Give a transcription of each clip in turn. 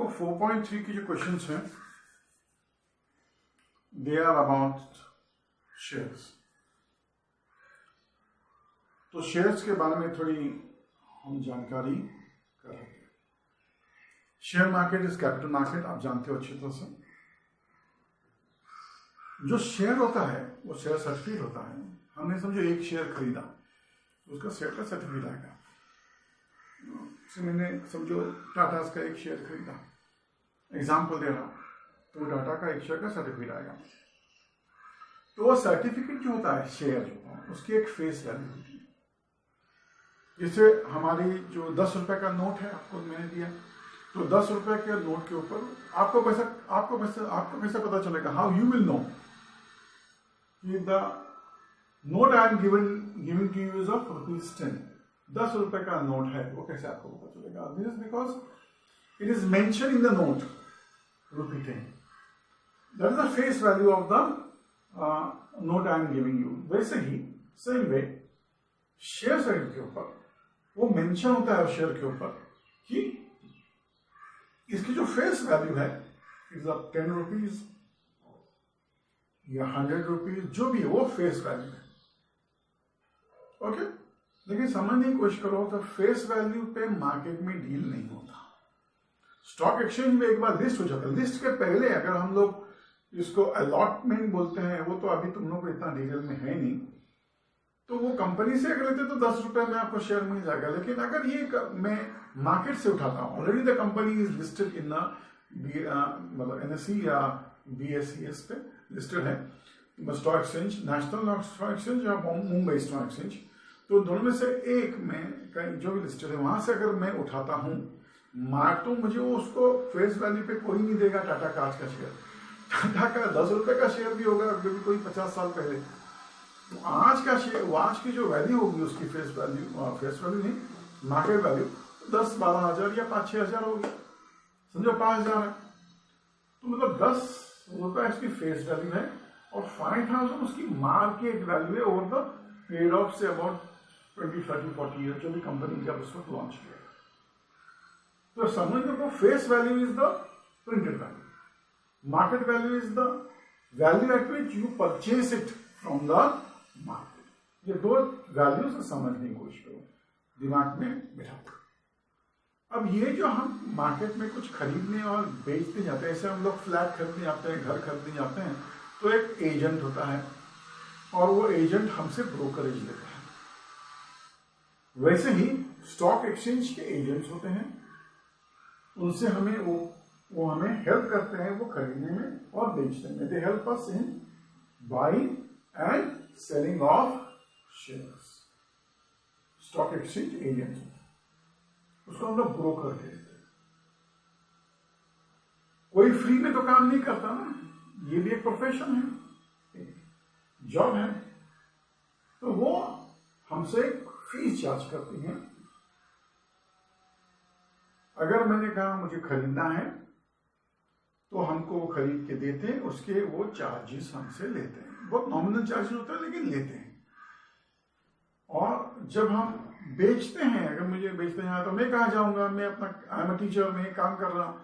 देखो 4.3 की जो क्वेश्चंस हैं दे आर अबाउट शेयर्स। तो शेयर्स के बारे में थोड़ी हम जानकारी करेंगे। Share market is capital market, आप जानते हो अच्छी तरह से। जो शेयर होता है वो शेयर सर्टिफिकेट होता है। हमने समझो एक शेयर खरीदा, उसका शेयर का सर्टिफिकेट आएगा। मैंने समझो टाटा का एक शेयर खरीदा, एग्जाम्पल दे रहा हूं, तो टाटा का एक शेयर का सर्टिफिकेट आएगा। तो वो सर्टिफिकेट जो होता है, शेयर जो होता है, उसकी एक फेस वैल्यू होती है। जैसे हमारी जो 10 रुपए का नोट है, आपको मैंने दिया, तो 10 रुपए के नोट के ऊपर आपको कैसे पता चलेगा? हाउ यू विल नो कि the note I am giving to you is of ₹10। 10 रुपए का नोट है, वो कैसे आपको पता चलेगा? This is because it is mention in the note ₹10। That is the face value of the note I am giving you. वैसे ही same way share side के ऊपर वो मेंशन होता है शेयर के ऊपर कि इसकी जो फेस वैल्यू है इज ऑफ 10 रुपीज या 100 रुपीज, जो भी है वो फेस वैल्यू है। ओके, लेकिन समझने की कोशिश करो तो फेस वैल्यू पे मार्केट में डील नहीं होता। स्टॉक एक्सचेंज में एक बार लिस्ट हो जाता है। लिस्ट के पहले अगर हम लोग इसको अलॉटमेंट बोलते हैं, वो तो अभी तुम लोग को इतना डिटेल में है नहीं, तो वो कंपनी से अगर लेते तो 10 रुपए में आपको शेयर मिल जाएगा। लेकिन अगर ये मैं मार्केट से उठाता हूं, already the company is listed in मतलब NSE या BSE पे लिस्टेड है, stock exchange, national stock exchange या मुंबई स्टॉक एक्सचेंज, तो दोनों में से एक में कहीं जो भी लिस्टेड है वहां से अगर मैं उठाता हूं तो मुझे वो उसको फेस वैल्यू पे कोई नहीं देगा। टाटा का आज का शेयर, टाटा का 10 रुपए का शेयर भी होगा क्योंकि कोई 50 साल पहले, तो आज का शेयर, आज की जो वैल्यू होगी उसकी फेस वैल्यू नहीं, मार्केट वैल्यू 10-12 हजार या 5-6 हजार होगी। समझो 5,000 है, तो मतलब 10 रुपए इसकी फेस वैल्यू है और 5,000 उसकी मार्केट वैल्यू है over the period of say about 20, 30, 40 year, जो भी कंपनी जब उस वक्त लॉन्च किया। तो समझ लो face value is the printed value, market value is the value at which you purchase it from the market. ये दो वैल्यूज समझने की कोशिश करो, दिमाग में बिठा। अब ये जो हम मार्केट में कुछ खरीदने और बेचते जाते हैं, ऐसे हम लोग फ्लैट खरीदने जाते हैं, घर खरीदने जाते हैं, तो एक एजेंट होता है और वो एजेंट हमसे ब्रोकरेज लेता है। वैसे ही स्टॉक एक्सचेंज के एजेंट्स होते हैं, उनसे हमें वो हमें हेल्प करते हैं वो खरीदने में और बेचने में। They help us in buying and selling of shares. Stock exchange agent, उसको हम लोग ब्रोकर कहते हैं। कोई फ्री में तो काम नहीं करता ना, ये भी एक प्रोफेशन है, जॉब है, तो वो हमसे फीस चार्ज करती हैं। अगर मैंने कहा मुझे खरीदना है तो हमको वो खरीद के देते हैं, उसके वो चार्जेस हमसे लेते हैं, बहुत नॉमिनल चार्जेस होते हैं लेकिन लेते हैं। और जब हम बेचते हैं, अगर मुझे बेचते हैं तो मैं कहाँ जाऊंगा, मैं अपना आई एम टीचर, मैं काम कर रहा हूं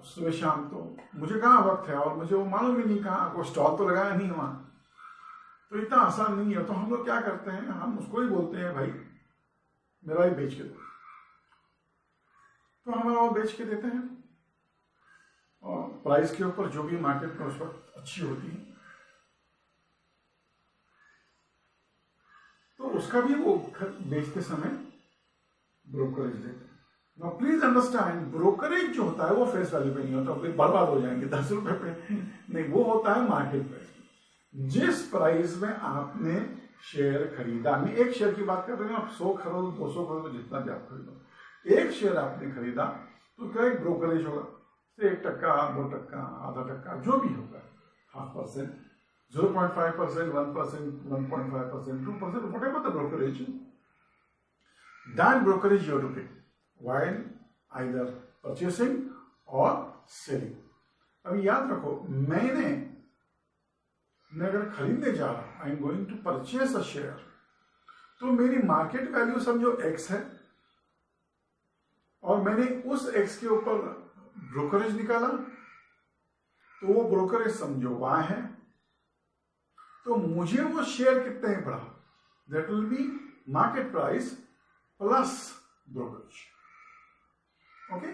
सुबह शाम, तो मुझे कहाँ वक्त है और मुझे वो मालूम ही नहीं कहाँ, कोई स्टॉल तो लगाया नहीं वहां, तो इतना आसान नहीं है। तो हम लोग क्या करते हैं, हम उसको ही बोलते हैं भाई मेरा ही बेच के दो, तो हमारा वो बेच के देते हैं और प्राइस के ऊपर जो भी मार्केट में उस वक्त अच्छी होती है, तो उसका भी वो बेचते समय ब्रोकरेज देते हैं। नाउ प्लीज अंडरस्टैंड, ब्रोकरेज जो होता है वो फेस वैल्यू पे नहीं होता, फिर बर्बाद हो जाएंगे 10 रुपए पे नहीं, वो होता है मार्केट प्राइस। जिस प्राइस में आपने शेयर खरीदा, मैं एक शेयर की बात कर रही हूं, आप 100 खरीदो 200 खरीदो जितना भी आप खरीदो, एक शेयर आपने खरीदा तो क्या एक ब्रोकरेज होगा, 1%, 2%, आधा टक्का, जो भी होगा, 0.5%, 0.5%, 1%, 1.5%, 2%, whatever the brokerage, that brokerage you have to pay while either purchasing or selling. अभी याद रखो, मैं अगर खरीदने जा रहा हूं, I am going to purchase a share, तो मेरी मार्केट वैल्यू समझो X है और मैंने उस एक्स के ऊपर ब्रोकरेज निकाला, तो वो ब्रोकरेज समझो y है, तो मुझे वो शेयर कितने में पड़ा, that will B market price plus brokerage. Okay,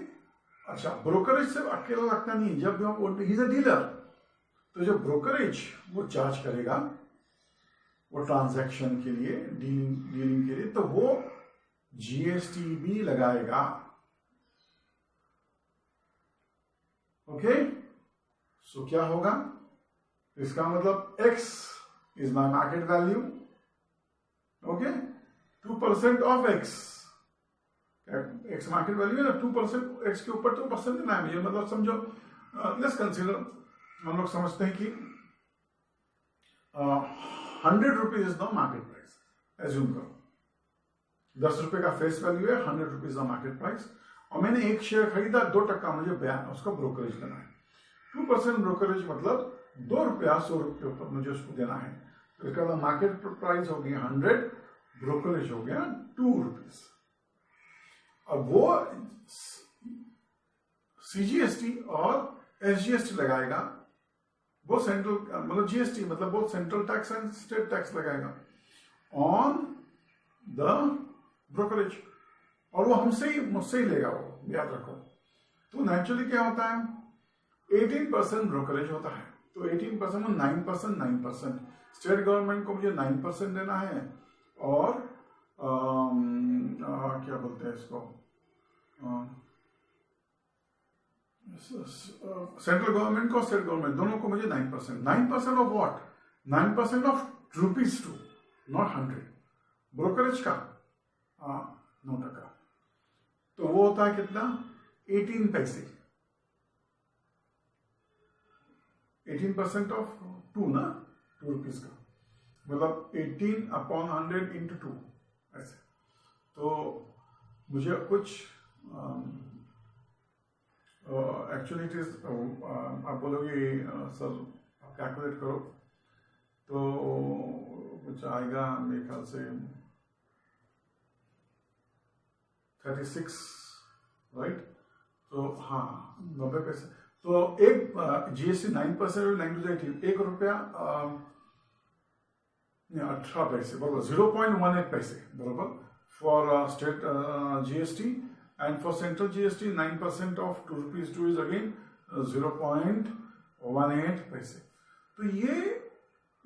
अच्छा ब्रोकरेज सिर्फ अकेला लगता नहीं, जब ही इज अ डीलर, तो जो ब्रोकरेज वो चार्ज करेगा वो ट्रांजैक्शन के लिए, डीलिंग के लिए, तो वो जीएसटी भी लगाएगा। ओके, सो क्या होगा, इसका मतलब x is my market value. Okay, 2% of x, x market value है ना, 2% x के ऊपर 2% देना है मुझे, मतलब समझो, लेट्स कंसीडर, हम लोग समझते हैं कि 100 rupees is the market price, assume करो 10 रुपए का फेस वैल्यू है, 100 रुपीज द मार्केट प्राइस, और मैंने एक शेयर खरीदा 2% मुझे बयान उसका ब्रोकरेज देना है। 2% ब्रोकरेज मतलब 2 रुपया 100 रुपये ऊपर मुझे उसको देना है, तो इसका मतलब मार्केट प्राइस हो गया 100, ब्रोकरेज हो गया 2 रुपीज। अब वो सीजीएसटी और एसजीएसटी लगाएगा, वो सेंट्रल मतलब जीएसटी मतलब वो central tax and state tax लगाएगा ऑन द ब्रोकरेज, और वो मुझसे ही लेगा, वो याद रखो। तो नेचुरली क्या होता है, 18% ब्रोकरेज होता है, तो 18% में 9%, स्टेट गवर्नमेंट को मुझे 9% देना है, और क्या बोलते हैं इसको, सेंट्रल गवर्नमेंट को, स्टेट गवर्नमेंट दोनों को मुझे 9% of what, 9% of rupees two, not 100 brokerage का 9%, तो वो होता है कितना, 18 पैसे, 18% ऑफ 2 ना, 2 रुपीज का, मतलब 18/100 इंटू 2 ऐसे। तो मुझे कुछ एक्चुअली इट इज, आप बोलोगे सर आप कैलकुलेट करो, तो कुछ आएगा मेरे ख्याल से 36, राइट, तो हाँ 90 पैसे, तो एक जीएसटी 9%, 9 to 18, 1 रुपया 18 पैसे बराबर, 0.18 पैसे बराबर for state GST, and for central GST 9% of 2 rupees 2 is again 0.18 पैसे। तो ये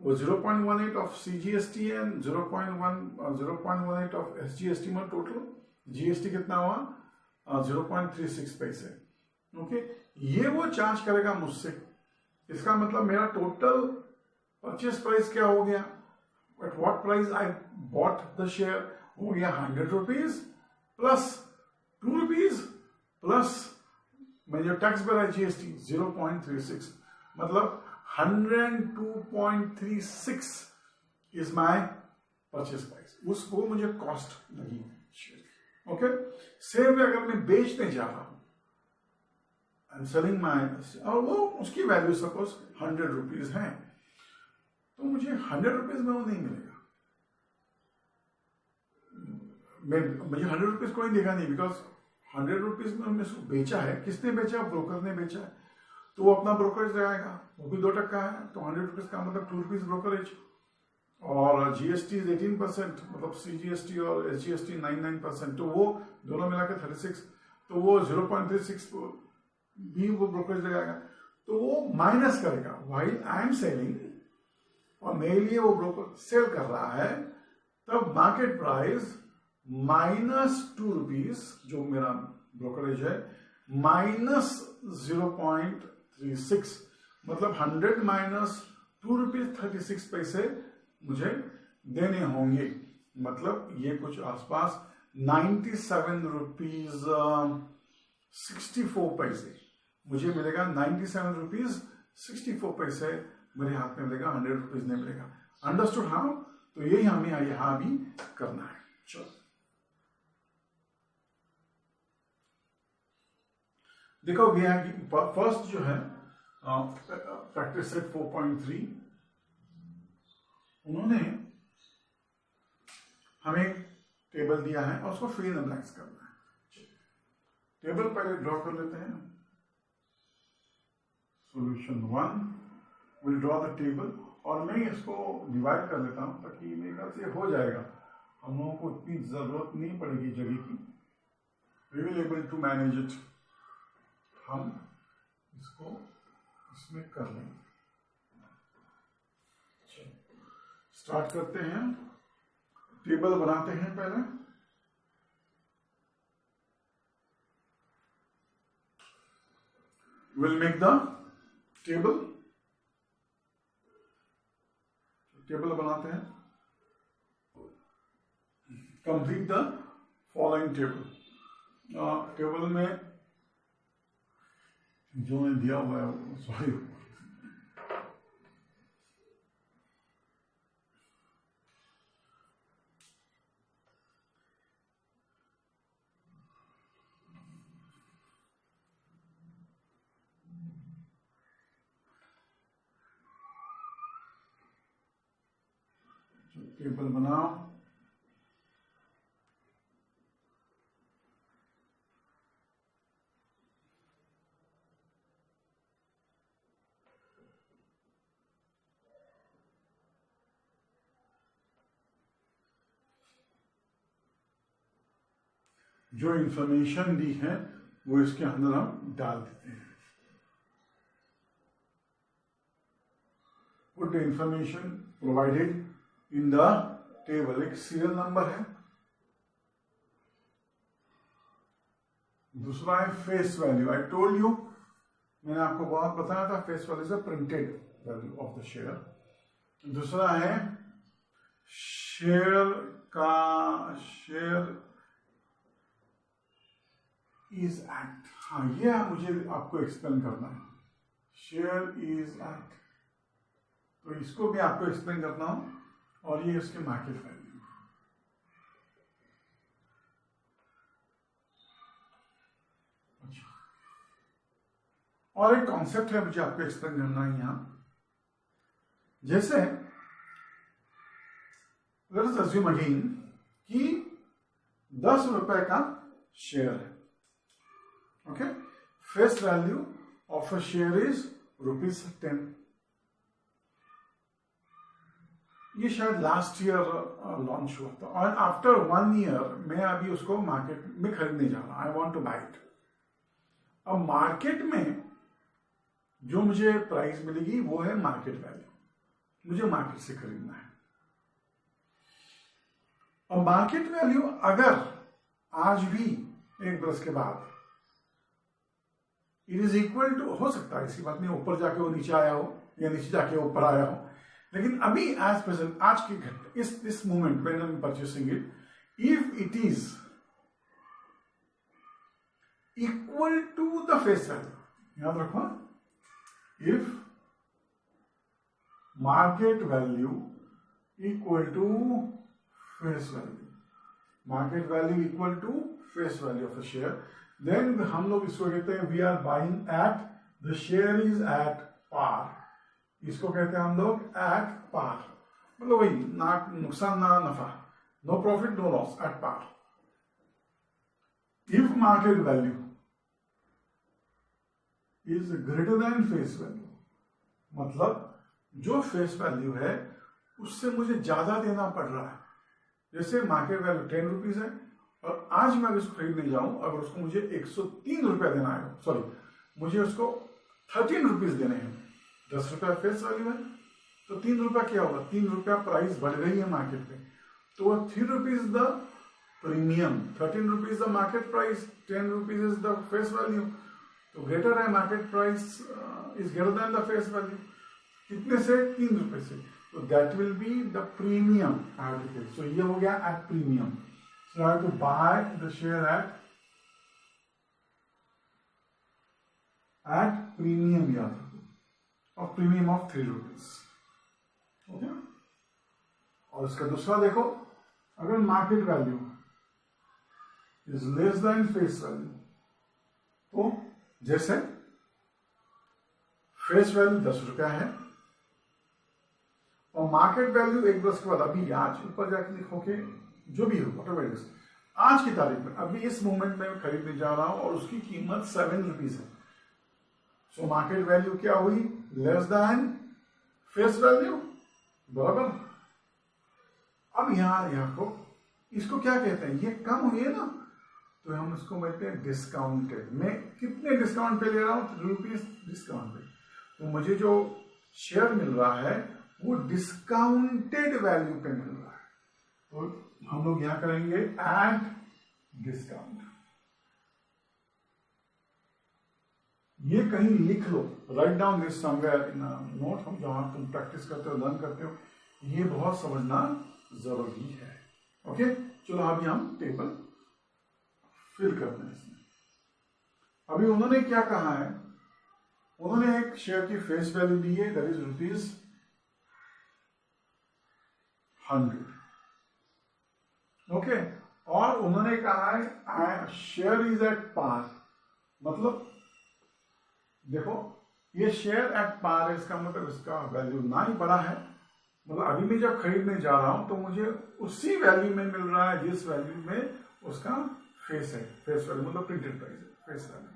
वो 0.18 of CGST and 0.18 of SGST में टोटल GST कितना हुआ 0.36 पैसे। ओके, ये वो चार्ज करेगा मुझसे, इसका मतलब मेरा टोटल परचेस प्राइस क्या हो गया, at what price I bought the share, हो गया 100 रुपीज प्लस 2 रुपीज प्लस मैं जो टैक्स भरा जीएसटी 0.36, मतलब 102.36 इज माय परचेस प्राइस, उसको मुझे कॉस्ट लगी शेयर। ओके, सेम वे अगर मैं बेचने जा रहा हूं, आई एम सेलिंग माय, और वो उसकी वैल्यू सपोज 100 रुपीज है, तो मुझे 100 रुपीज में वो नहीं मिलेगा, मुझे 100 रुपीज कोई देगा नहीं, बिकॉज 100 रुपीज में हमने उसको बेचा है, किसने बेचा, ब्रोकर ने बेचा है, तो वो अपना ब्रोकरेज लगाएगा, वो भी 2% है, तो 100 रुपीज का मतलब 2 रुपीज ब्रोकरेज, और जीएसटी 18%, मतलब सीजीएसटी और एसजीएसटी 9%, तो वो दोनों मिलाकर 36, तो वो 0.36 भी वो ब्रोकरेज लगाएगा, तो वो माइनस करेगा व्हाइल आई एम सेलिंग, और मेरे लिए वो ब्रोकर सेल कर रहा है, तब मार्केट प्राइस -2 रुपीज जो मेरा ब्रोकरेज है, -0.36, मतलब 100 माइनस 2 रुपीज 36 पैसे मुझे देने होंगे, मतलब ये कुछ आसपास 97 रुपीज 64 पैसे मुझे मिलेगा, 97 रुपीज 64 पैसे मेरे हाथ में मिलेगा, 100 रुपीज नहीं मिलेगा। Understood how? तो यही हमें यहां भी करना है। चलो देखो भैया, फर्स्ट जो है प्रैक्टिस सेट 4.3, उन्होंने हमें टेबल दिया है और उसको फिल इन द ब्लैंक्स करना है। टेबल पहले ड्रॉ कर लेते हैं। Solution 1 will draw the table, और मैं इसको डिवाइड कर लेता हूं ताकि मेरे ख्याल से हो जाएगा, हम लोगों को इतनी जरूरत नहीं पड़ेगी जगह की। We will able to manage it, हम इसको इसमें कर लेंगे। स्टार्ट करते हैं, टेबल बनाते हैं पहले। Will make the table, table बनाते हैं। Complete the following table, table में जो मैं दिया हुआ है, सॉरी, टेबल बनाओ। जो इंफॉर्मेशन दी है वो इसके अंदर हम डाल देते हैं। Put the information provided in the table, एक सीरियल नंबर है। दूसरा है face value. I told you, मैंने आपको बहुत बताया था, face value is a printed value of the share. दूसरा है शेयर इज एट, हाँ ये मुझे आपको एक्सप्लेन करना है, शेयर इज एट, तो इसको भी आपको एक्सप्लेन करना हो, और ये उसके मार्केट वैल्यू। अच्छा, और एक कॉन्सेप्ट है मुझे आपको एक्सप्लेन करना है यहां। जैसे लेट अस अज्यूम अगेन कि 10 रुपए का शेयर है, okay, face value of a share is ₹10। ये शायद लास्ट ईयर लॉन्च हुआ था, और आफ्टर 1 ईयर मैं अभी उसको मार्केट में खरीदने जा रहा हूं। I want to buy it. अब मार्केट में जो मुझे प्राइस मिलेगी वो है मार्केट वैल्यू, मुझे मार्केट से खरीदना है। और मार्केट वैल्यू अगर आज भी 1 बरस के बाद इट इज इक्वल टू, हो सकता है ऐसी बात नहीं ऊपर जाके वो नीचे आया हो या नीचे जाके ऊपर आया हो, लेकिन अभी एज प्रेजेंट, आज के घंटे, इस moment when I am purchasing it, if it is equal to the face value, याद रखो, if market value equal to face value, market value equal to face value of a share, then हम लोग इसको कहते हैं we are buying at the share is at par. इसको कहते हैं हम लोग एट पार, मतलब वही, ना नुकसान ना नफा, no profit no loss, at par. If market value is greater than face value, मतलब जो फेस वैल्यू है उससे मुझे ज्यादा देना पड़ रहा है। जैसे मार्केट वैल्यू 10 रुपीज है, और आज मैं उसको खरीदने जाऊं, अगर उसको मुझे 103 रुपया देना है, सॉरी, मुझे उसको 13 रुपीज देने हैं, 10 रुपया फेस वैल्यू है, तो 3 रुपया क्या होगा, 3 रुपया प्राइस बढ़ गई है मार्केट में, तो वो 3 rupees the premium, 13 rupees the market price, 10 rupees is the face value, तो ग्रेटर है market price is greater than the face value. कितने से, 3 रुपए से, तो that will be the premium I have to pay. So ये हो गया at premium, so I have to buy the share at premium, याद रखो, of premium of 3 rupees, okay. और इसका दूसरा देखो, अगर market value is less than face value, तो जैसे फेस वैल्यू 10 रुपया है और मार्केट वैल्यू 1 बरस के बाद, अभी आज ऊपर जाके लिखोगे जो भी हो, आज की तारीख में अभी इस मोमेंट में मैं खरीदने जा रहा हूं और उसकी कीमत 7 रुपीज है। सो मार्केट वैल्यू क्या हुई? लेस देन फेस वैल्यू, बराबर। अब यहाँ इसको क्या कहते हैं? ये कम हुई है ना, तो हम इसको कहते हैं डिस्काउंटेड। मैं कितने डिस्काउंट पे ले रहा हूं? 3 रुपीज डिस्काउंट पे। तो मुझे जो शेयर मिल रहा है वो डिस्काउंटेड वैल्यू पे मिल रहा है। तो हम लोग यहां करेंगे एड डिस्काउंट। ये कहीं लिख लो, write down this somewhere in note. हम जहां तुम प्रैक्टिस करते हो, लर्न करते हो, ये बहुत समझना जरूरी है। ओके, चलो अभी हम टेबल फिल करते हैं इसमें। अभी उन्होंने क्या कहा है? उन्होंने एक शेयर की फेस वैल्यू दी है, दैट इज रुपीज 100। ओके, और उन्होंने कहा है शेयर इज एट पार। मतलब देखो, ये शेयर एट पार है, इसका मतलब इसका वैल्यू ना ही बड़ा है। मतलब अभी मैं जब खरीदने जा रहा हूं तो मुझे उसी वैल्यू में मिल रहा है जिस वैल्यू में उसका फेस है। फेस वैल्यू मतलब प्रिंटेड प्राइस है, फेस वैल्यू।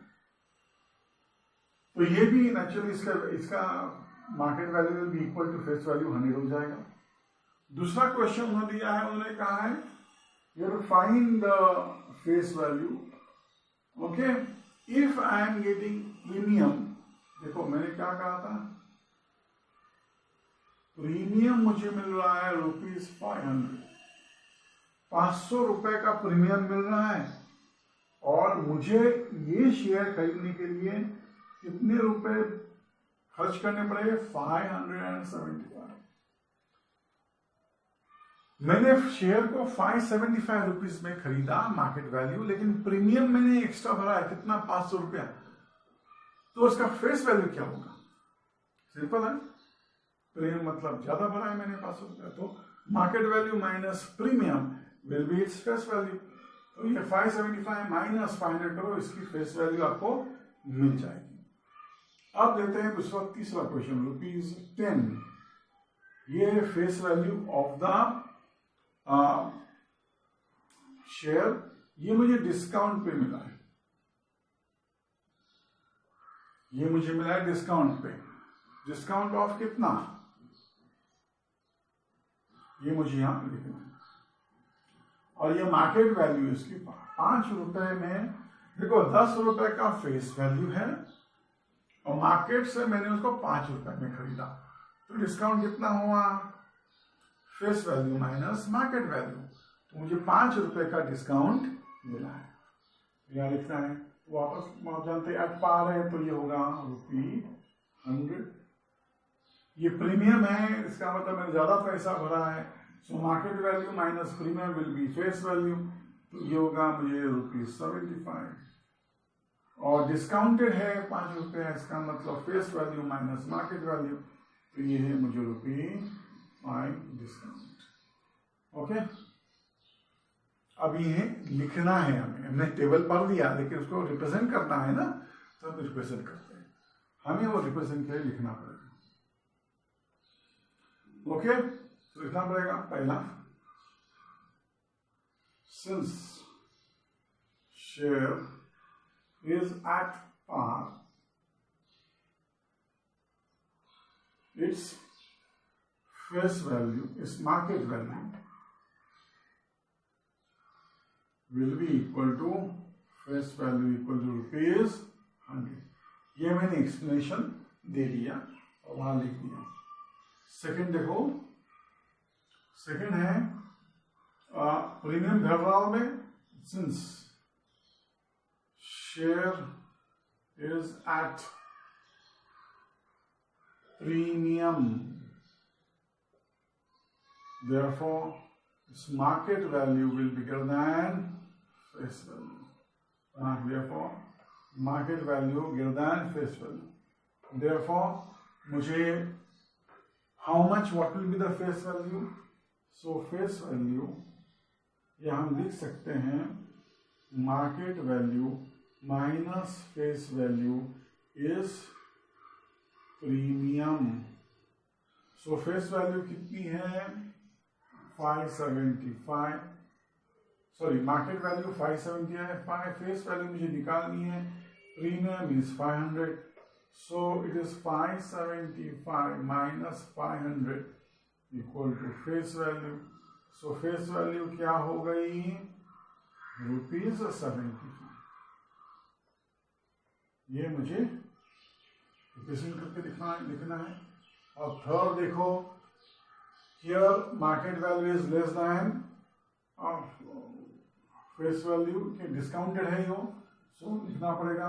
तो ये भी नेचुरली इसका market value will be equal to face value 100 हो जाएगा। दूसरा क्वेश्चन उन्होंने दिया है, उन्होंने कहा है you have to find the face value. Okay, if I am getting premium. देखो मैंने क्या कहा था? प्रीमियम मुझे मिल रहा है रुपीज 500। 500 रुपए का प्रीमियम मिल रहा है और मुझे ये शेयर खरीदने के लिए कितने रुपए खर्च करने पड़ेंगे? 575। मैंने शेयर को 575 रुपीज में खरीदा मार्केट वैल्यू, लेकिन प्रीमियम मैंने एक्स्ट्रा भरा है कितना? 500 रुपया। तो उसका फेस वैल्यू क्या होगा? सिंपल है, प्रीमियम मतलब ज्यादा भरा है मैंने 500 रुपया, तो market value minus premium will be it's face value. तो ये 575 माइनस 500 करो, इसकी फेस वैल्यू आपको मिल जाएगी। अब लेते हैं तीसरा क्वेश्चन, रुपीज 10। ये है face value of the share. ये मुझे डिस्काउंट पे मिला है, ये मुझे मिला है डिस्काउंट पे। डिस्काउंट ऑफ कितना? ये मुझे यहां लिखना है। और ये मार्केट वैल्यू इसकी 5 रुपए में। देखो 10 रुपए का फेस वैल्यू है और मार्केट से मैंने उसको 5 रुपए में खरीदा, तो डिस्काउंट कितना हुआ? Face value minus market value. तो मुझे 5 रुपए का डिस्काउंट मिला है। यहां लिखना है, वापस आप जानते हैं एट पार है तो ये होगा ₹100। ये प्रीमियम है, इसका मतलब मैंने ज्यादा पैसा भरा है। So market value minus premium will be face value. तो ये होगा मुझे ₹75। और डिस्काउंटेड है 5 रुपए, इसका मतलब face value minus market value. तो ये है मुझे ₹5 डिस्काउंट। ओके, अब ये लिखना है हमें। हमने टेबल पढ़ लिया लेकिन उसको रिप्रेजेंट करना है ना, तो हम रिप्रेजेंट करते हैं। हमें वो रिप्रेजेंट करके लिखना पड़ेगा। ओके, तो लिखना पड़ेगा पहला, since share is at par, it's face value, it's market value will be equal to face value equal to ₹100। ये मैंने एक्सप्लेनेशन दे दिया और वहां लिख दिया। सेकंड देखो, सेकंड है प्रीमियम भर रहा हूं मैं, since share is at premium, therefore its market value will be greater than face value. Therefore market value greater than face value. Therefore मुझे how much, what will be the face value? So face value या हम लिख सकते हैं market value minus face value is premium. So face value कितनी है? 575। Sorry market value 570 है, face value मुझे निकालनी है, premium is 500, so it is 575 minus 500 equal to face value. So face value क्या हो गई, ₹75। ये मुझे रिप्रेजेंट करके लिखना है। और थर्ड देखो, here market value is less than face value के, डिस्काउंटेड है यो, सो लिखना पड़ेगा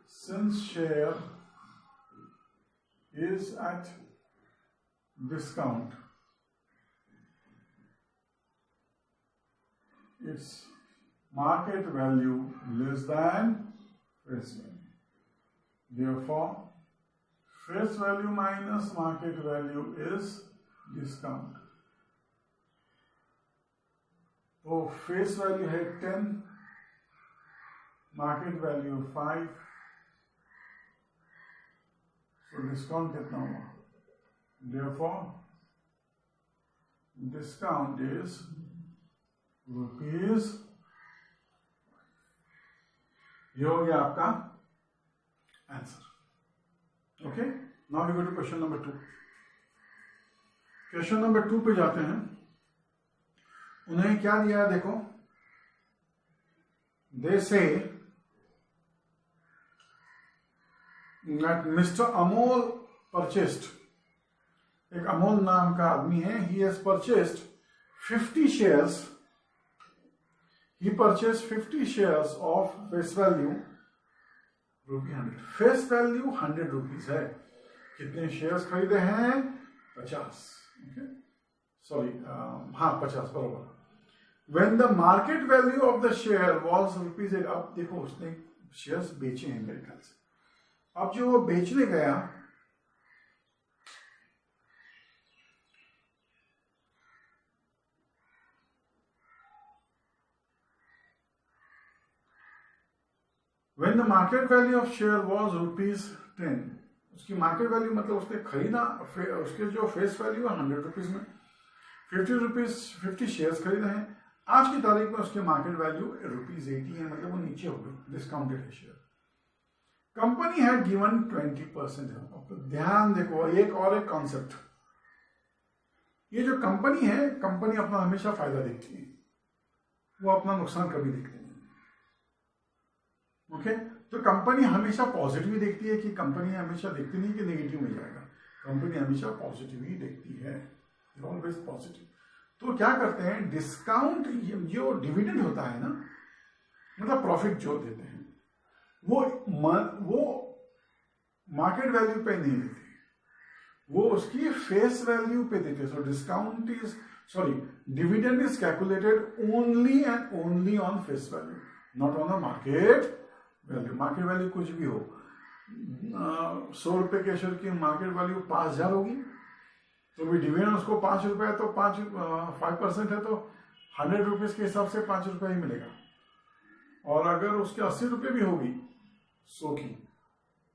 since share is at discount its market value less than face value. Therefore, face value minus market value is discount. तो face value है 10, market value 5, so discount कितना हुआ? Therefore, discount is rupees. ये हो गया आपका answer. Okay, now we go to question number 2। Question number 2 पे जाते हैं। उन्हें क्या दिया है देखो, दे say that mister Amol purchased, एक अमोल नाम का आदमी है, he has purchased 50 shares, he purchased 50 shares of face value ₹100। Face value 100 rupees है। कितने शेयर्स खरीदे हैं? 50। ओके, सॉरी, हाँ 50 बराबर। When the market value of the share was ₹8। अब देखो उसने शेयर्स बेचे हैं मेरे ख्याल से। अब जो वो बेचने गया, When the market value of share was ₹10, उसकी मार्केट वैल्यू मतलब उसने खरीदा, उसके जो फेस वैल्यू है 100 रुपीज में, 50 शेयर्स खरीदे हैं। आज की तारीख में उसकी मार्केट वैल्यू ₹80 है, मतलब वो नीचे हो गई, डिस्काउंटेड है शेयर। Company had given 20%। ध्यान देखो, एक और एक कॉन्सेप्ट, ये जो कंपनी है, कंपनी अपना हमेशा फायदा देखती है, वो अपना नुकसान कभी देखती नहीं। ओके, तो कंपनी हमेशा पॉजिटिव ही देखती है, कि कंपनी हमेशा देखती नहीं कि नेगेटिव में जाएगा, कंपनी हमेशा पॉजिटिव ही देखती है, ऑलवेज पॉजिटिव। तो क्या करते हैं, डिस्काउंट जो डिविडेंड होता है ना, मतलब प्रॉफिट जो देते हैं, वो मार्केट वैल्यू पे नहीं देते, वो उसकी फेस वैल्यू पे देते। So discount is dividend is calculated only and only on face value, not on the market value. Market value कुछ भी हो, 100 रुपए के शेयर की मार्केट वैल्यू 5000 होगी, तो भी डिविडेंड उसको ₹5 है, तो 5% है, तो 100 रुपीज के हिसाब से ₹5 ही मिलेगा। और अगर उसके 80 रुपए भी होगी 100 की,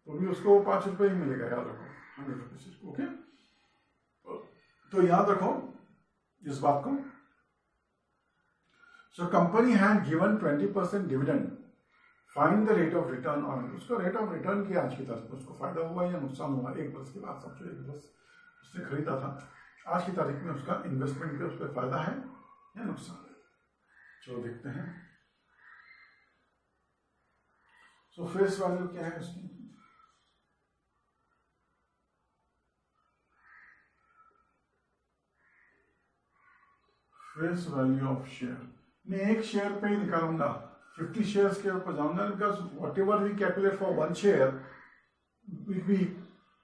तो भी उसको ₹5 ही मिलेगा, याद रखो 100 रुपीज। ओके, तो याद रखो इस बात को। So company had given 20% dividend, find the rate of return on, उसका रेट ऑफ रिटर्न किया आज की तारीख में, उसको फायदा हुआ या नुकसान हुआ। 1 वर्ष के बाद समझो, 1 वर्ष उसने खरीदा था, आज की तारीख में उसका इन्वेस्टमेंट पे उस पर फायदा है या नुकसान है। चलो देखते हैं। सो फेस वैल्यू क्या है उसकी, फेस वैल्यू ऑफ शेयर, मैं एक शेयर पे ही निकालूंगा, 50 शेयर्स के ऊपर जाऊंगा, because whatever we calculate for 1 share will be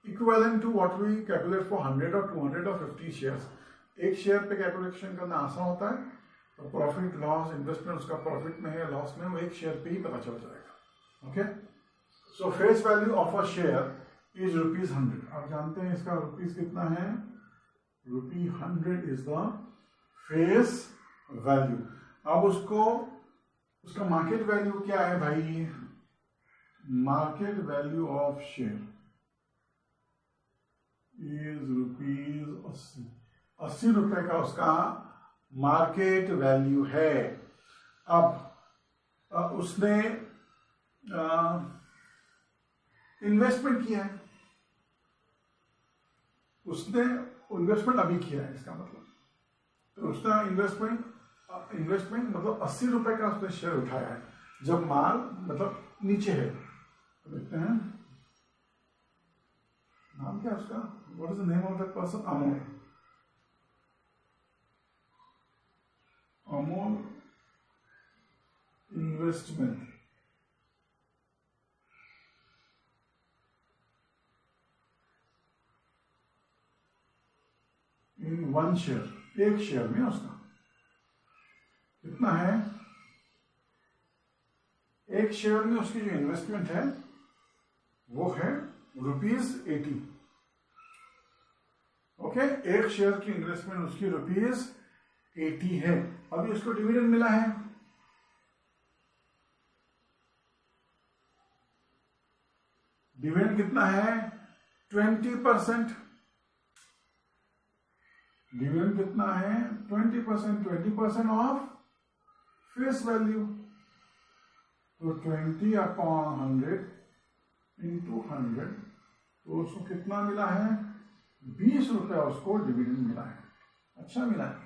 equivalent to what we calculate for 100 और 200 और 50 शेयर्स। एक शेयर पे कैलकुलेशन करना आसान होता है, तो प्रॉफिट लॉस इन्वेस्टमेंट उसका प्रॉफिट में है लॉस में, वो एक शेयर पे ही पता चल जाएगा। Okay, so face value of a share is ₹100। आप जानते हैं इसका रुपीज कितना है, ₹100 इज द फेस वैल्यू। अब उसका मार्केट वैल्यू क्या है भाई, market value of share is ₹80। ₹80 का उसका मार्केट वैल्यू है। अब उसने इन्वेस्टमेंट किया है, उसने इन्वेस्टमेंट अभी किया है, इसका मतलब तो उसका इन्वेस्टमेंट मतलब 80 रुपए का उसने शेयर उठाया है जब माल मतलब नीचे है। तो देखते हैं नाम क्या है उसका, what is the name of that person, Amol. Amol investment in one share, एक शेयर में उसका कितना है, एक शेयर में उसकी जो इन्वेस्टमेंट है वो है ₹80। ओके, एक शेयर की इन्वेस्टमेंट उसकी ₹80 है। अभी उसको डिविडेंड मिला है, डिविडेंड कितना है 20%। डिविडेंड कितना है 20%, 20% ऑफ फेस वैल्यू, तो 20/100 इंटू 100, तो उसको कितना मिला है 20 रुपया उसको डिविडेंड मिला है। अच्छा मिला है,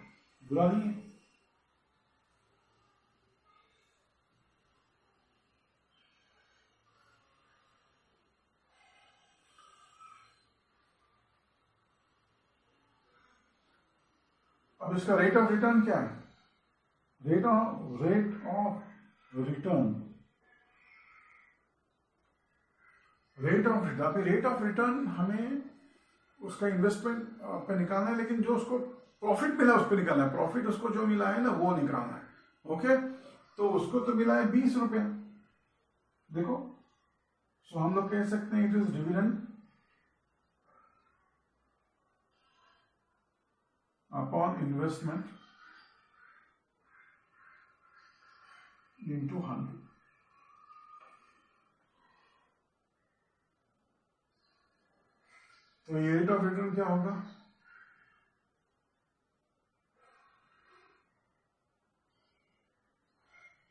बुरा नहीं है। अब इसका रेट ऑफ रिटर्न क्या है, rate of return, rate of return हमें उसका इन्वेस्टमेंट पे निकालना है, लेकिन जो उसको प्रॉफिट मिला उस पर निकालना है, प्रॉफिट उसको जो मिला है ना वो निकालना है। ओके, तो उसको तो मिला है 20 रुपया, देखो, सो हम लोग कह सकते हैं it is dividend upon investment into 100। तो ये रेट ऑफ रिटर्न क्या होगा,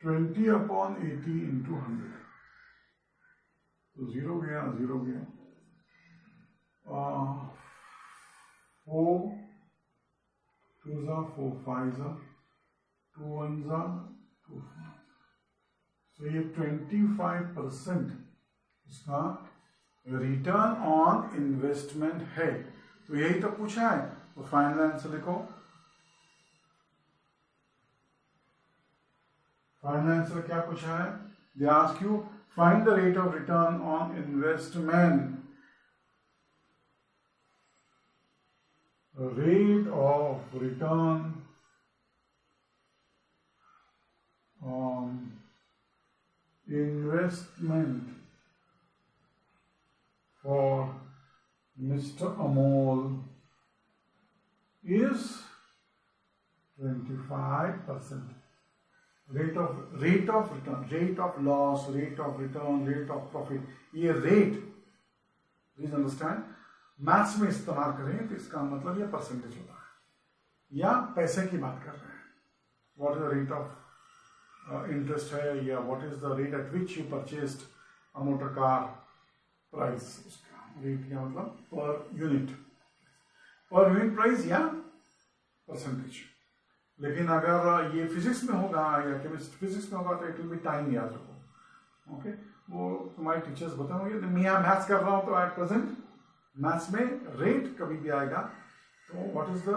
$20/80 इंटू 100, तो 0 गया 0 गया, 4 2s 4 5s 2 1s 2 5, तो ये 25% इसका रिटर्न ऑन इन्वेस्टमेंट है। तो यही तो पूछा है, तो फाइनल आंसर लिखो, फाइनल आंसर क्या पूछा है, they ask you find the rate of return on investment, rate of return on investment for Mr. Amol is 25%. Rate of return, rate of loss, rate of return, rate of profit, ये rate, please understand, maths में इस्तेमाल करें तो इसका मतलब ये percentage होता है, या पैसे की बात कर रहे हैं, what is the rate of interest है, या what is the rate at which you purchased a motor car, price, उसका रेट का मतलब पर यूनिट प्राइस या परसेंटेज। लेकिन अगर ये फिजिक्स में होगा या केमिस्ट्री फिजिक्स में होगा तो इट विल बी टाइम याद रखो। ओके, वो तुम्हारे टीचर्स बताओगे। मैं यहाँ मैथ्स कर रहा हूँ तो एट प्रेजेंट मैथ्स में रेट कभी भी आएगा तो what is the,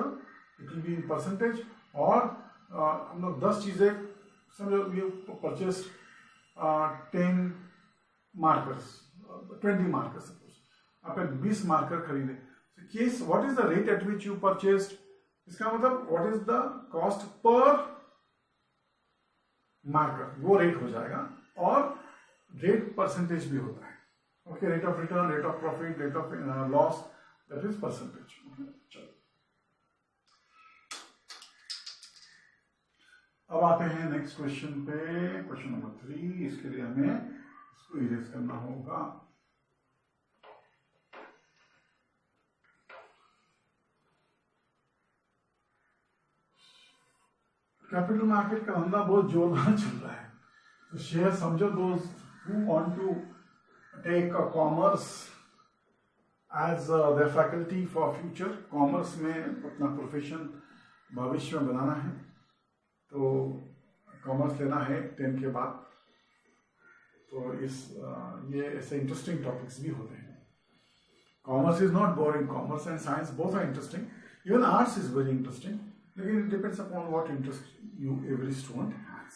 it will be in percentage. और हम लोग 10 चीजें समझो, ये परचेज 10 मार्कर्स, 20 मार्कर्स, सपोज आप 20 मार्कर खरीदे, case what is the rate at which you purchased, इसका मतलब what is the cost per marker, वो रेट हो जाएगा। और रेट परसेंटेज भी होता है। Okay, rate of return, rate of profit, rate of loss, that is percentage. चलो अब आते हैं नेक्स्ट क्वेश्चन पे, क्वेश्चन नंबर 3। इसके लिए हमें इसको इरेज करना होगा। कैपिटल मार्केट का धंधा बहुत जोरदार चल रहा है, तो शेयर समझो दोस्त who want to take commerce as their faculty for future, commerce में अपना प्रोफेशन भविष्य में बनाना है तो कॉमर्स लेना है 10 के बाद। तो ये ऐसे इंटरेस्टिंग टॉपिक्स भी होते हैं। Commerce is not boring, commerce and science both are interesting, even arts is very interesting, लेकिन it depends upon what interest you every student has,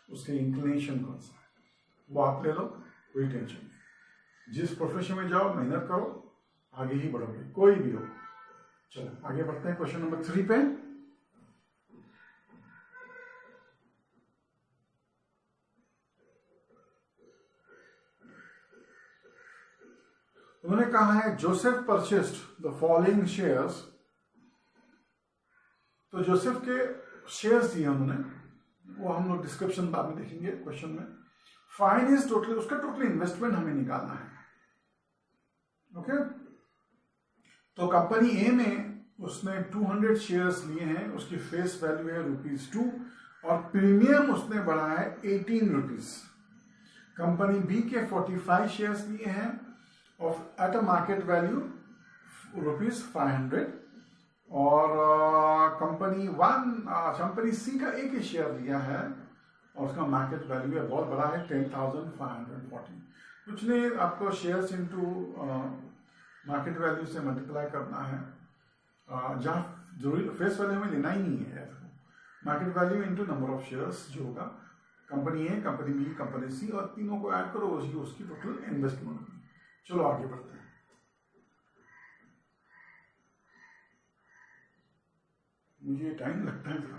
उसके इंक्लिनेशन कौन सा है वो आप ले लो, कोई टेंशन नहीं। जिस प्रोफेशन में जाओ मेहनत करो, आगे ही बढ़ोगे, कोई भी हो। चलो आगे बढ़ते हैं क्वेश्चन नंबर 3 पे। उन्होंने कहा है Joseph purchased the following shares, तो जोसेफ के शेयर्स दिए उन्होंने, वो हम लोग डिस्क्रिप्शन बाद में देखेंगे क्वेश्चन में। फाइंड इज टोटल, उसका टोटल इन्वेस्टमेंट हमें निकालना है। ओके तो कंपनी ए में उसने 200 शेयर्स लिए हैं, उसकी फेस वैल्यू है ₹2 और प्रीमियम उसने बढ़ा है 18 रुपीज। कंपनी बी के 45 शेयर्स लिए हैं of at a market value ₹500 और कंपनी सी का एक ही शेयर लिया है और उसका मार्केट वैल्यू है बहुत बड़ा है 10,540। कुछ नहीं, आपको शेयर्स इनटू मार्केट वैल्यू से मल्टीप्लाई करना है, जहाँ जरूरी फेस वैल्यू में लेना ही नहीं है, market value into number of shares जो होगा, कंपनी ए, कंपनी बी, कंपनी सी और तीनों को ऐड करो, उसकी टोटल इन्वेस्टमेंट होगी। चलो आगे बढ़ते हैं। मुझे टाइम लगता है थोड़ा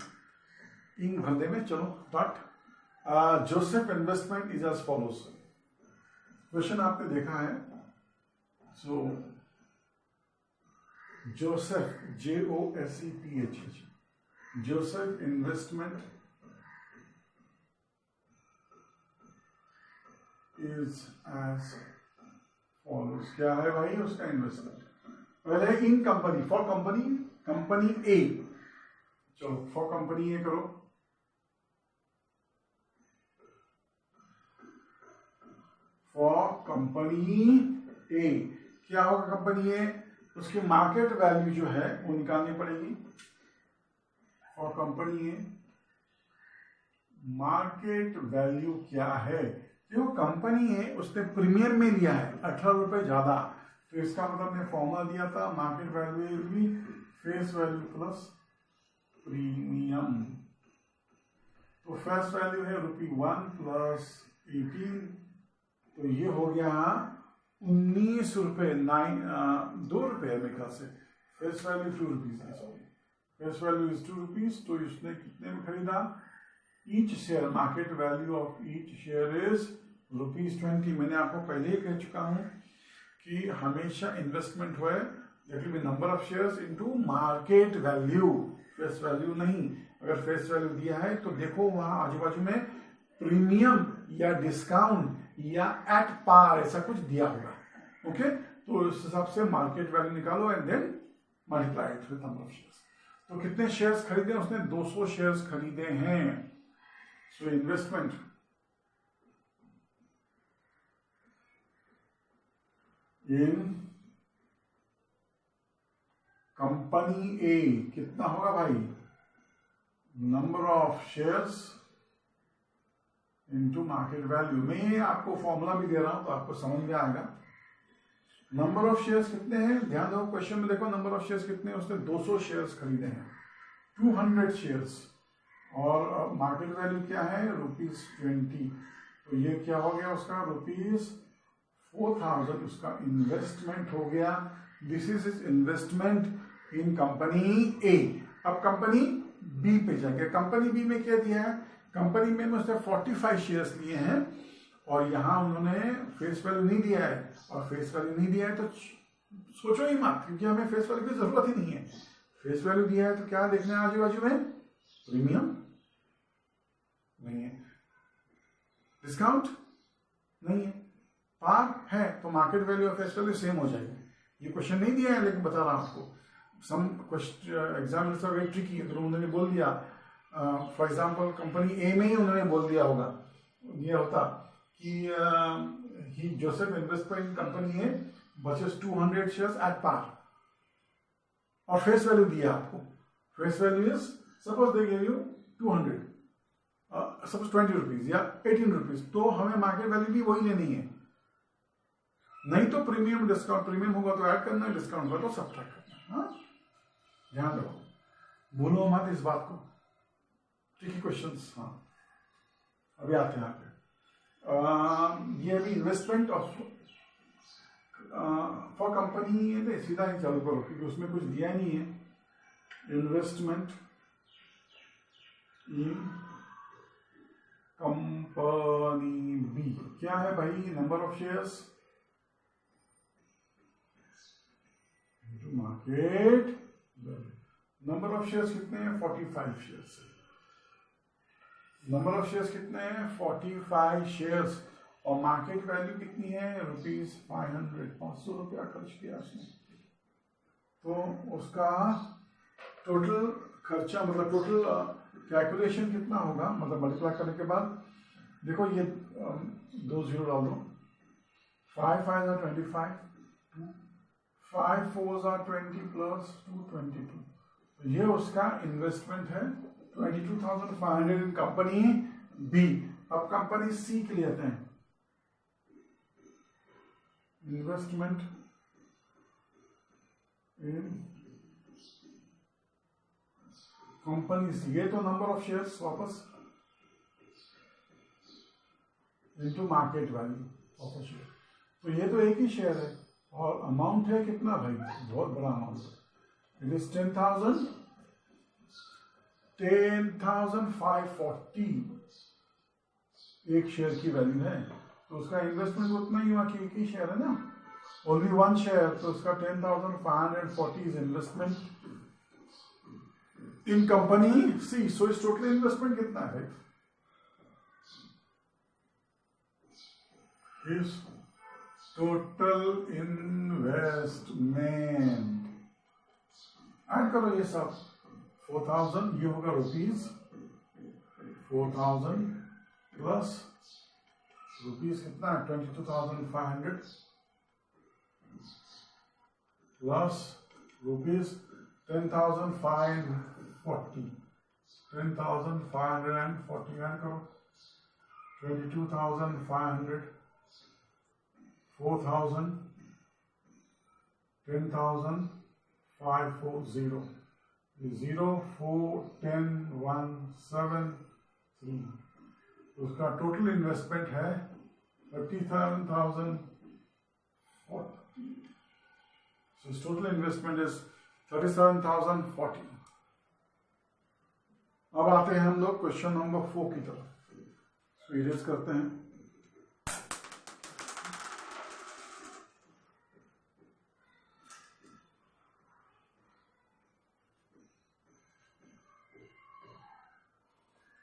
इंक भरने में। चलो but Joseph investment is as follows. Question आपने देखा है, so Joseph JOSEPH, Joseph investment is as follows. क्या है भाई उसका इन्वेस्टमेंट? पहले in company, for company A, चलो फॉर कंपनी ए करो, फॉर कंपनी ए क्या होगा? कंपनी ए उसकी मार्केट वैल्यू जो है वो निकालनी पड़ेगी। For company A market value क्या है? जो कंपनी है उसने प्रीमियम में लिया है 18 रुपए ज्यादा, तो इसका मतलब मैं फॉर्मूला दिया था, market value will B face value plus premium. तो फेस वैल्यू है ₹1 प्लस 18, तो ये हो गया 19 रुपए, 2 रुपए मेरे ख्याल से। फेस वैल्यू 2 रुपीज है, sorry, face value is 2 rupees. तो इसने कितने में खरीदा? Each share, market value of each share is ₹20। मैंने आपको पहले ही कह चुका हूं कि हमेशा इन्वेस्टमेंट हुए that will B number of shares into market value, face value नहीं। अगर फेस वैल्यू दिया है तो देखो वहां आजू बाजू में प्रीमियम या डिस्काउंट या एट पार ऐसा कुछ दिया होगा। ओके तो उस हिसाब से मार्केट वैल्यू निकालो and then multiply it with number of shares. तो कितने शेयर्स खरीदे? उसने 200 शेयर्स खरीदे हैं। सो इन्वेस्टमेंट इन कंपनी ए कितना होगा भाई? Number of shares into market value. मैं आपको फॉर्मूला भी दे रहा हूं तो आपको समझ में आएगा। नंबर ऑफ शेयर्स कितने हैं? ध्यान दो क्वेश्चन में, देखो नंबर ऑफ शेयर्स कितने हैं। उसने 200 शेयर्स खरीदे हैं, 200 शेयर्स, और मार्केट वैल्यू क्या है? ₹20। तो ये क्या हो गया उसका? ₹4000 उसका इन्वेस्टमेंट हो गया। This is is investment in company A. अब कंपनी बी पे जाएंगे। कंपनी बी में क्या दिया है? कंपनी में उसने 45 शेयर्स लिए हैं और यहां उन्होंने फेस वैल्यू नहीं दिया है, और फेस वैल्यू नहीं दिया है तो सोचो ही मत, क्योंकि हमें फेस वैल्यू की जरूरत ही नहीं है। फेस वैल्यू दिया है तो क्या देखना है आजू बाजू में? प्रीमियम नहीं है, डिस्काउंट नहीं है, पार है, तो मार्केट वैल्यू और फेस वैल्यू सेम हो जाएगी। ये क्वेश्चन नहीं दिया है लेकिन बता रहा हूं आपको। Some question examiners are very tricky. अगर उन्होंने बोल दिया फॉर एग्जाम्पल कंपनी ए में ही उन्होंने बोल दिया होगा, ये होता कि ही Joseph invest in company A purchase 200 shares at par, और फेस वैल्यू दिया आपको, face value is suppose they give you 200, suppose 20 rupees या 18 रुपीज, तो हमें मार्केट वैल्यू भी वही लेनी है, नहीं तो प्रीमियम डिस्काउंट, प्रीमियम होगा तो ऐड करना है, डिस्काउंट होगा तो सब्ट्रैक्ट करना। हाँ, ध्यान रखो, भूलो मत इस बात को। ठीक है, क्वेश्चंस। हाँ, अभी आते हैं आगे। ये अभी इन्वेस्टमेंट ऑफ फॉर कंपनी है, सीधा ही चालू करो क्योंकि उसमें कुछ दिया नहीं है। इन्वेस्टमेंट इन कंपनी बी क्या है भाई? Number of shares market, number of shares कितने हैं? 45 शेयर्स। नंबर ऑफ शेयर्स कितने हैं? 45 शेयर्स, और मार्केट वैल्यू कितनी है? ₹500, 500 रुपया खर्च किया उसने, तो उसका टोटल खर्चा मतलब टोटल कैलकुलेशन कितना होगा, मतलब मल्टीप्लाई करने के बाद देखो ये 2 जीरो डाल दो, 5 5 are 25, 5 4 are 20 प्लस 2 22, ये उसका इन्वेस्टमेंट है 22,500 इन कंपनी बी। अब कंपनी सी के लिए आते हैं, इन्वेस्टमेंट इन कंपनी सी, ये तो नंबर ऑफ शेयर्स वापस into market value of share, तो ये तो एक ही शेयर है, और अमाउंट है कितना भाई? बहुत बड़ा अमाउंट है, इट इज 10,540 एक शेयर की वैल्यू है, तो उसका इन्वेस्टमेंट उतना ही हुआ कि एक ही शेयर है ना, ओनली वन शेयर, तो उसका 10,540 इज इन्वेस्टमेंट इन कंपनी सी। सो इस टोटल इन्वेस्टमेंट कितना है? इस टोटल इन्वेस्टमेंट ऐड करो ये सब, 4,000 ये होगा रुपीज, 4,000 प्लस रुपीज कितना है? 22,500 प्लस रुपीज 10,540, 10,540 ऐड करो, 22,500, 4,000, 10,540, 0 4 10 1 7 3, उसका टोटल इन्वेस्टमेंट है 37,040। So his total investment is 37,040. अब आते हैं हम लोग क्वेश्चन नंबर 4 की तरफ, इरेज करते हैं।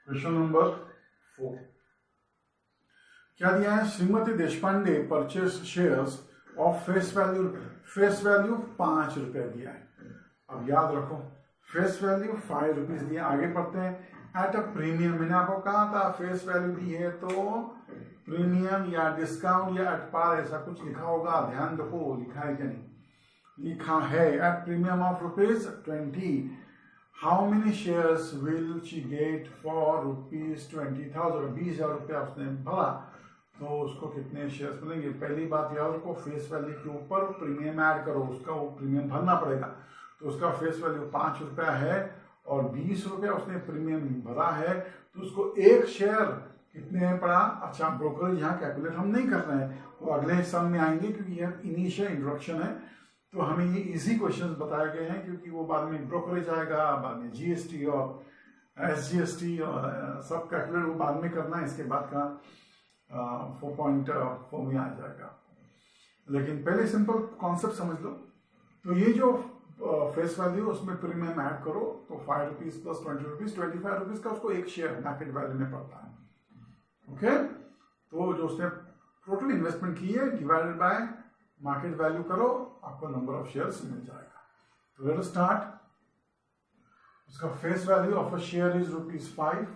क्वेश्चन नंबर 4 क्या दिया है? Shrimati Deshpande purchase shares of face value 5 रुपए दिया है। अब याद रखो फेस वैल्यू 5 रुपीज दिया। आगे पढ़ते हैं, एट अ प्रीमियम, मैंने आपको कहा था फेस वैल्यू दी है तो प्रीमियम या डिस्काउंट या एट पार ऐसा कुछ लिखा होगा, ध्यान रखो लिखा है कि नहीं। लिखा है at premium of ₹20, how many shares will she get for ₹20,000, 20,000 रुपया उसने भरा तो उसको कितने शेयर्स मिलेंगे। पहली बात याद रखो फेस वैल्यू के ऊपर प्रीमियम ऐड करो, उसका वो प्रीमियम भरना पड़ेगा, तो उसका फेस वैल्यू 5 रुपया है और 20 रुपया उसने प्रीमियम भरा है, तो उसको एक शेयर कितने पड़ा। अच्छा ब्रोकरेज यहाँ कैलकुलेट हम नहीं कर रहे हैं, वो अगले सम में आएंगे क्योंकि यह इनिशियल इंट्रोडक्शन है, तो हमें ये इजी क्वेश्चंस बताए गए हैं क्योंकि वो बाद में ब्रोकरेज आएगा, बाद में जीएसटी और एसजीएसटी और सब कैलकुलेट वो बाद में करना है, इसके बाद का 4.4 में आ जाएगा। लेकिन पहले सिंपल कॉन्सेप्ट समझ लो। तो ये जो फेस वैल्यू उसमें प्रीमियम ऐड करो तो 5 रुपीज प्लस 20 रुपीज 25 रुपीज का उसको एक शेयर मार्केट वैल्यू में पड़ता है। ओके, तो जो उसने टोटल इन्वेस्टमेंट की है डिवाइडेड बाय मार्केट वैल्यू करो, आपको नंबर ऑफ शेयर्स मिल जाएगा। तो लेट अस स्टार्ट। उसका face value of a share is ₹5.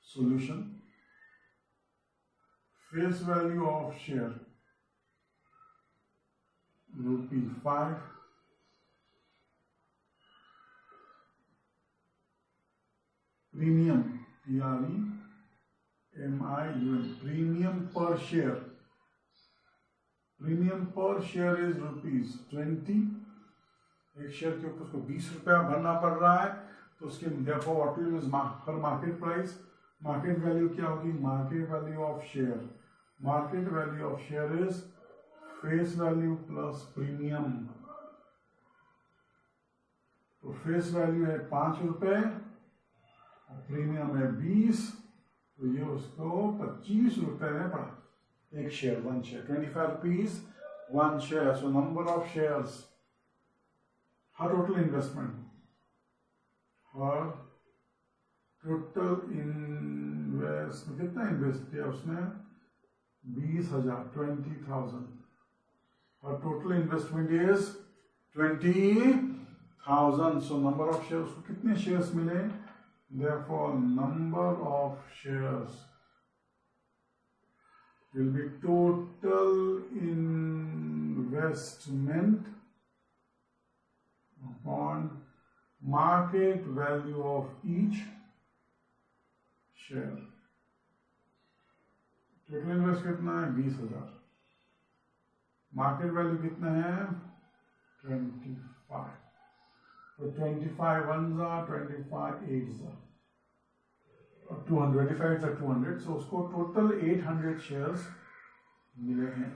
Solution, face value of share ₹5. Premium, PREMIUM, premium पर शेयर, प्रीमियम पर शेयर इज ₹20. एक शेयर के ऊपर उसको 20 रुपया भरना पड़ रहा है, तो उसकी therefore what will is her market price, market value क्या होगी, market value of share, market value of share is face value plus premium. तो फेस वैल्यू है 5 रुपए, प्रीमियम है 20, तो ये उसको 25 रुपए में पड़ा. एक share, 1 share, 25 rupees 1 share. So number of shares, her total investment, her total invest कितना इन्वेस्ट किया उसने, 20,000, 20,000. और total investment is 20,000. So number of share, उसको कितने शेयर्स मिले, therefore number of shares will be total investment upon market value of each share. Total invest कितना है, 20,000. Market value कितना है, 25. तो 25 1s are 25 8s are 200, 25 are 200. So उसको total 800 shares मिले हैं.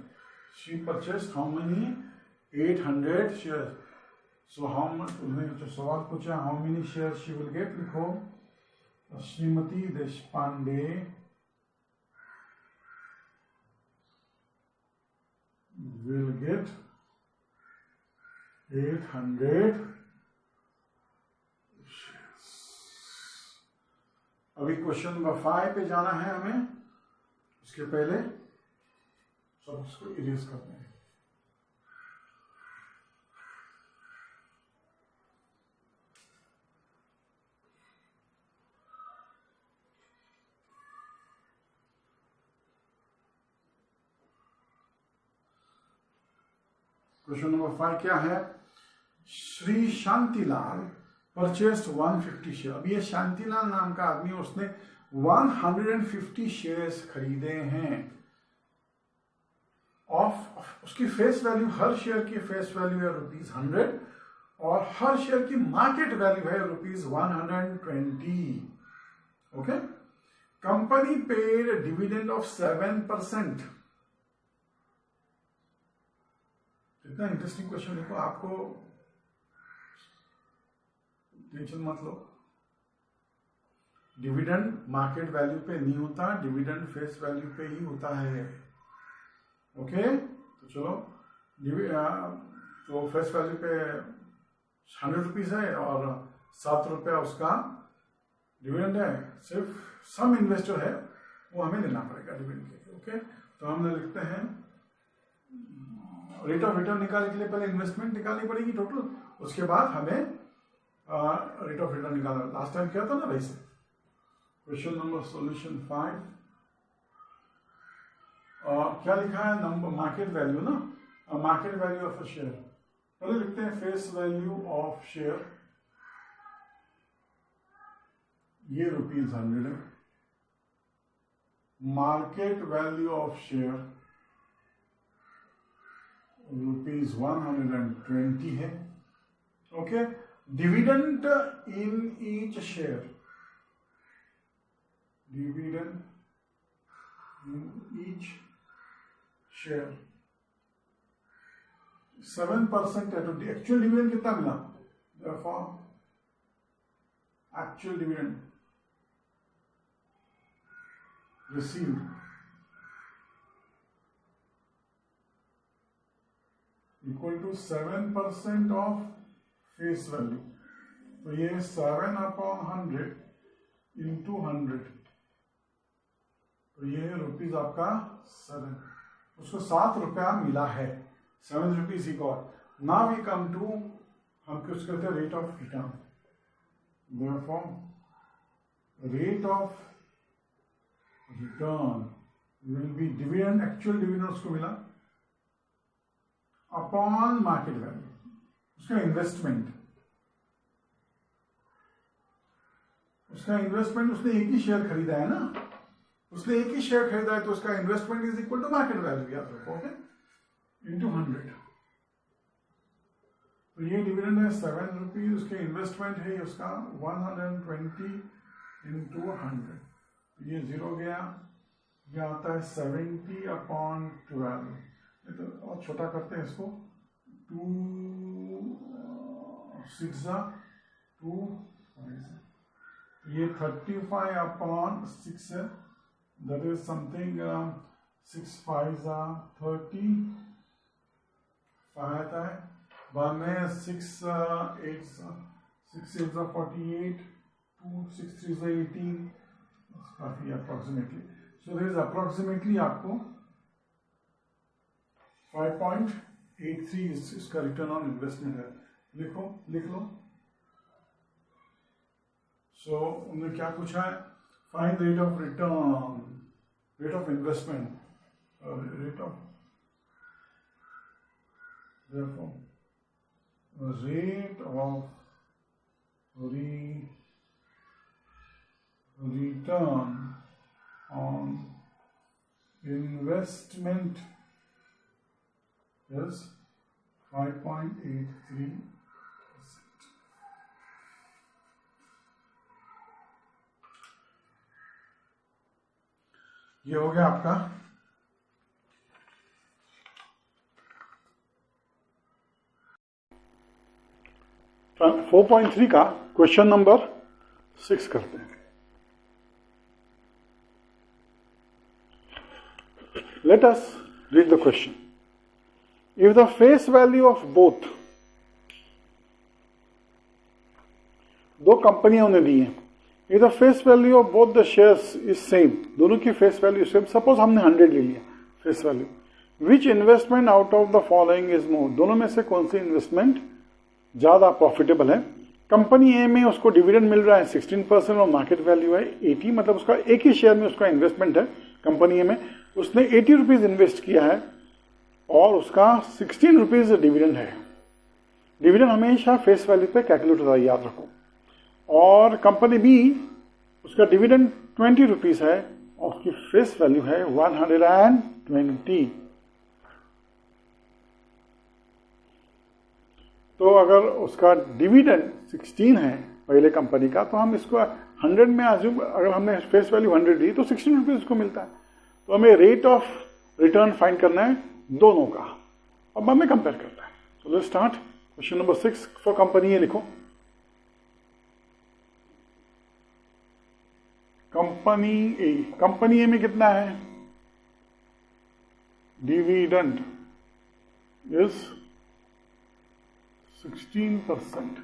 She purchased how many, 800 shares. So how much, उन्होंने जो सवाल पूछा how many shares she will get, लिखो श्रीमती देशपांडे will get 800. अभी क्वेश्चन नंबर 5 पे जाना है हमें, उसके पहले सब इसको इरेज करते हैं. क्वेश्चन नंबर 5 क्या है, श्री शांतिलाल परचेस्ड 150 शेयर. अब ये शांतिलाल नाम का आदमी, उसने 150 शेयर्स खरीदे हैं. ऑफ उसकी फेस वैल्यू, हर शेयर की फेस वैल्यू है ₹100 और हर शेयर की मार्केट वैल्यू है ₹120. Okay. Company paid dividend of 7%. इतना इंटरेस्टिंग क्वेश्चन देखो, आपको टेंशन मत लो. डिविडेंड मार्केट वैल्यू पे नहीं होता, डिविडेंड फेस वैल्यू पे ही होता है. ओके. तो चलो, तो फेस वैल्यू पे 100 रुपीज है और 7 रुपया उसका डिविडेंड है. सिर्फ सम इन्वेस्टर है, वो हमें लेना पड़ेगा डिविडेंड के लिए. ओके. तो हम लिखते हैं रेट ऑफ रिटर्न निकालने के लिए पहले इन्वेस्टमेंट निकालनी पड़ेगी टोटल, उसके बाद हमें रेट ऑफ रिटर्न निकालना. लास्ट टाइम क्या था ना वैसे. क्वेश्चन नंबर सॉल्यूशन 5 क्या लिखा है, नंबर मार्केट वैल्यू ना, market value of a share. पहले लिखते हैं फेस वैल्यू ऑफ शेयर, ये ₹100 है. मार्केट वैल्यू ऑफ शेयर ₹120 है. Okay. Dividend in each share, dividend in each share 7% है. तो एक्चुअल डिविडेंड कितना मिला, therefore actual dividend received equal to 7% of face value. तो ये 7/100 into 100, तो ये रुपीज आपका 7, उसको 7 रुपया मिला है. 7 rupees he got. Now we come to हम कुछ कहते हैं rate of return. Therefore, rate of return will be dividend, actual dividend उसको मिला upon market value, उसका इन्वेस्टमेंट, उसने एक ही शेयर खरीदा है ना, उसने एक ही शेयर खरीदा है तो उसका investment is equal to market value, याद रखो, ओके, इंटू 100। तो ये डिविडेंड है 7 रुपीज, उसके इन्वेस्टमेंट है उसका 120 इंटू 100, ये 0 गया, ये आता है 70 अपॉन 12, तो और छोटा करते हैं इसको, 2 6 2, ये 35 अपॉन 6 है, that is something 6 5 30, 5 आता है, बाद में 6 8 48, 2 6 3 18, काफी approximately, so there is approximately आपको 5.83 इसका रिटर्न ऑन इन्वेस्टमेंट है, लिख लो। सो उन्होंने क्या पूछा है, find rate of return, rate of investment, rate of, therefore rate of return on investment is 5.83%. ये हो गया आपका 4.3 का क्वेश्चन नंबर 6 करते हैं। Let us read the question. If the face value of both, दो कंपनियां उन्हें दी हैं, if the face value of both the shares is same, दोनों की face value सेम, सपोज हमने 100 ले लिया face value, which investment out of the following is more, दोनों में से कौन सी इन्वेस्टमेंट ज्यादा प्रॉफिटेबल है। कंपनी ए में उसको डिविडेंड मिल रहा है 16% और मार्केट वैल्यू है 80, मतलब उसका एक ही शेयर में उसका इन्वेस्टमेंट है। कंपनी ए में उसने 80 रुपीज इन्वेस्ट किया है और उसका 16 रुपीज डिविडेंड है। डिविडेंड हमेशा फेस वैल्यू पे कैलकुलेट होता है, याद रखो। और कंपनी बी उसका डिविडेंड 20 रुपीज है और उसकी फेस वैल्यू है 120। तो अगर उसका डिविडेंड 16 है पहले कंपनी का, तो हम इसको 100 में अज्यूम, अगर हमने फेस वैल्यू 100 दी तो 16 रुपीज उसको मिलता है। तो हमें रेट ऑफ रिटर्न फाइंड करना है दोनों का, अब हमें कंपेयर करना है। तो let's start question number 6 for company A. लिखो कंपनी ए में कितना है, डिविडेंड इज 16%,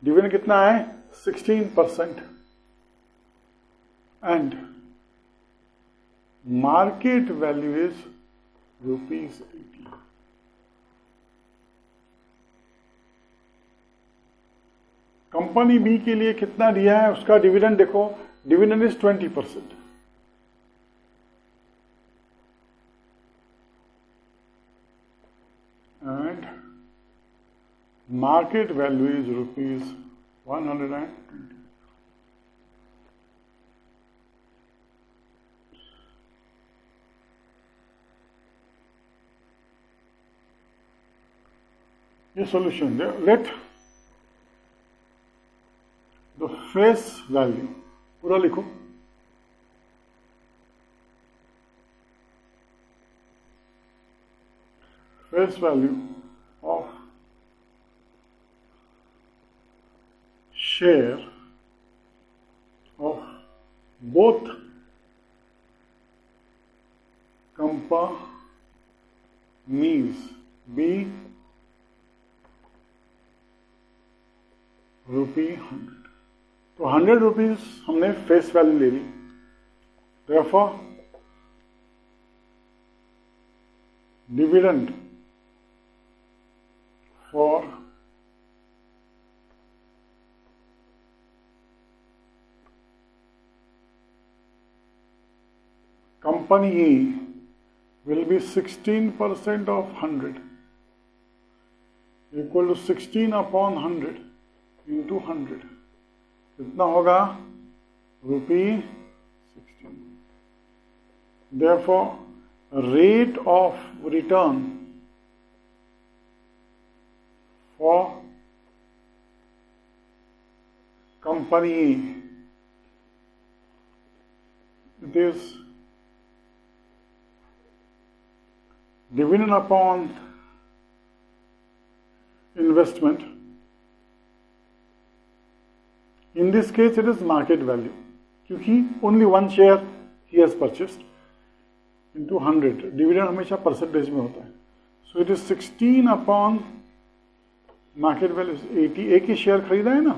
डिविडेंड कितना है 16%, and market value is ₹80। Company B के लिए कितना दिया है, उसका डिविडेंड देखो, dividend is 20%, and market value is ₹120। ये solution है। Let the face value, पूरा लिखो, face value of share of both companies be ₹100। तो 100 रुपीज हमने फेस वैल्यू ले ली, therefore dividend for company A will be 16% of 100 equal to 16 upon 100 into 100. कितना होगा? ₹16. Therefore, rate of return for company A, it is dividend upon investment. In this case, it is market value, क्योंकि only one share he has purchased into 100. Dividend हमेशा percentage में होता है. So it is 16 upon market value is 80. एक ही share खरीदा है ना,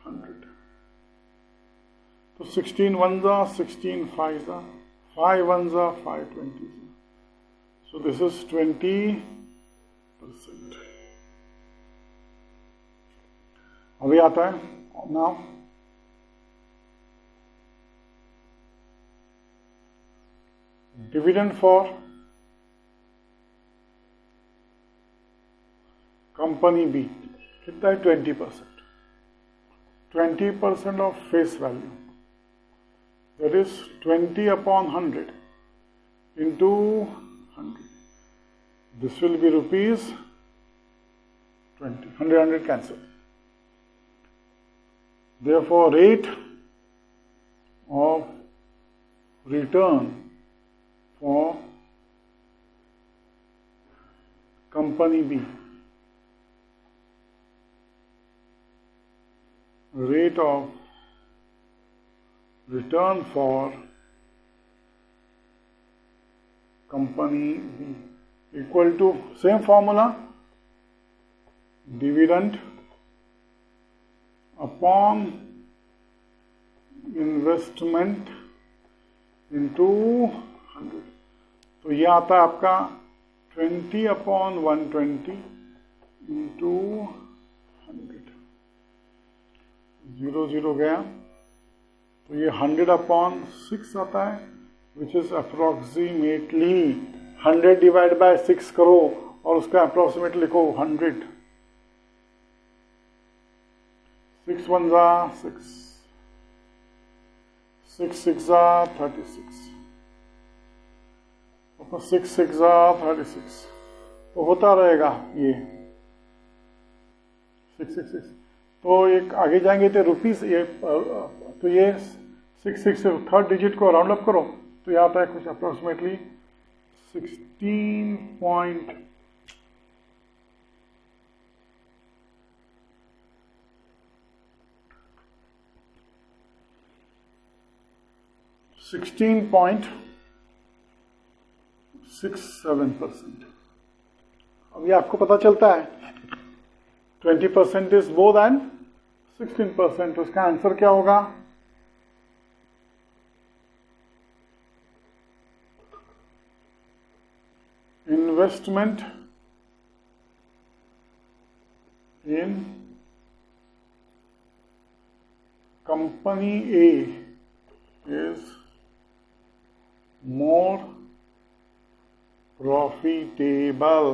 100. तो 16 ones are 16 fives are 5 ones are 5 20s. So this is 20%. अभी आता है now. Dividend for company B कितना है? 20%. 20% of face value. That is 20 upon 100 into 100. This will be rupees 20. 100 cancel. Therefore, rate of return for company B, rate of return for company B equal to same formula, dividend upon investment into 100. तो ये आता है आपका 20 upon 120 into 100. 0 0 गया, तो ये 100 upon 6 आता है, which is approximately 100 divided by 6 करो और उसका approximate लिखो 100. 6 ones are 6, 6 6 are 36, 6 6 are 36. तो होता रहेगा ये 6 6 6. तो एक आगे जाएंगे तो रुपीस ये, तो ये 6 6 से थर्ड डिजिट को राउंड अप करो तो ये आता है कुछ अप्रोक्सीमेटली 16.67%. अब ये आपको पता चलता है 20% इज मोर देन 16%. तो इसका आंसर क्या होगा? Investment in company A is more profitable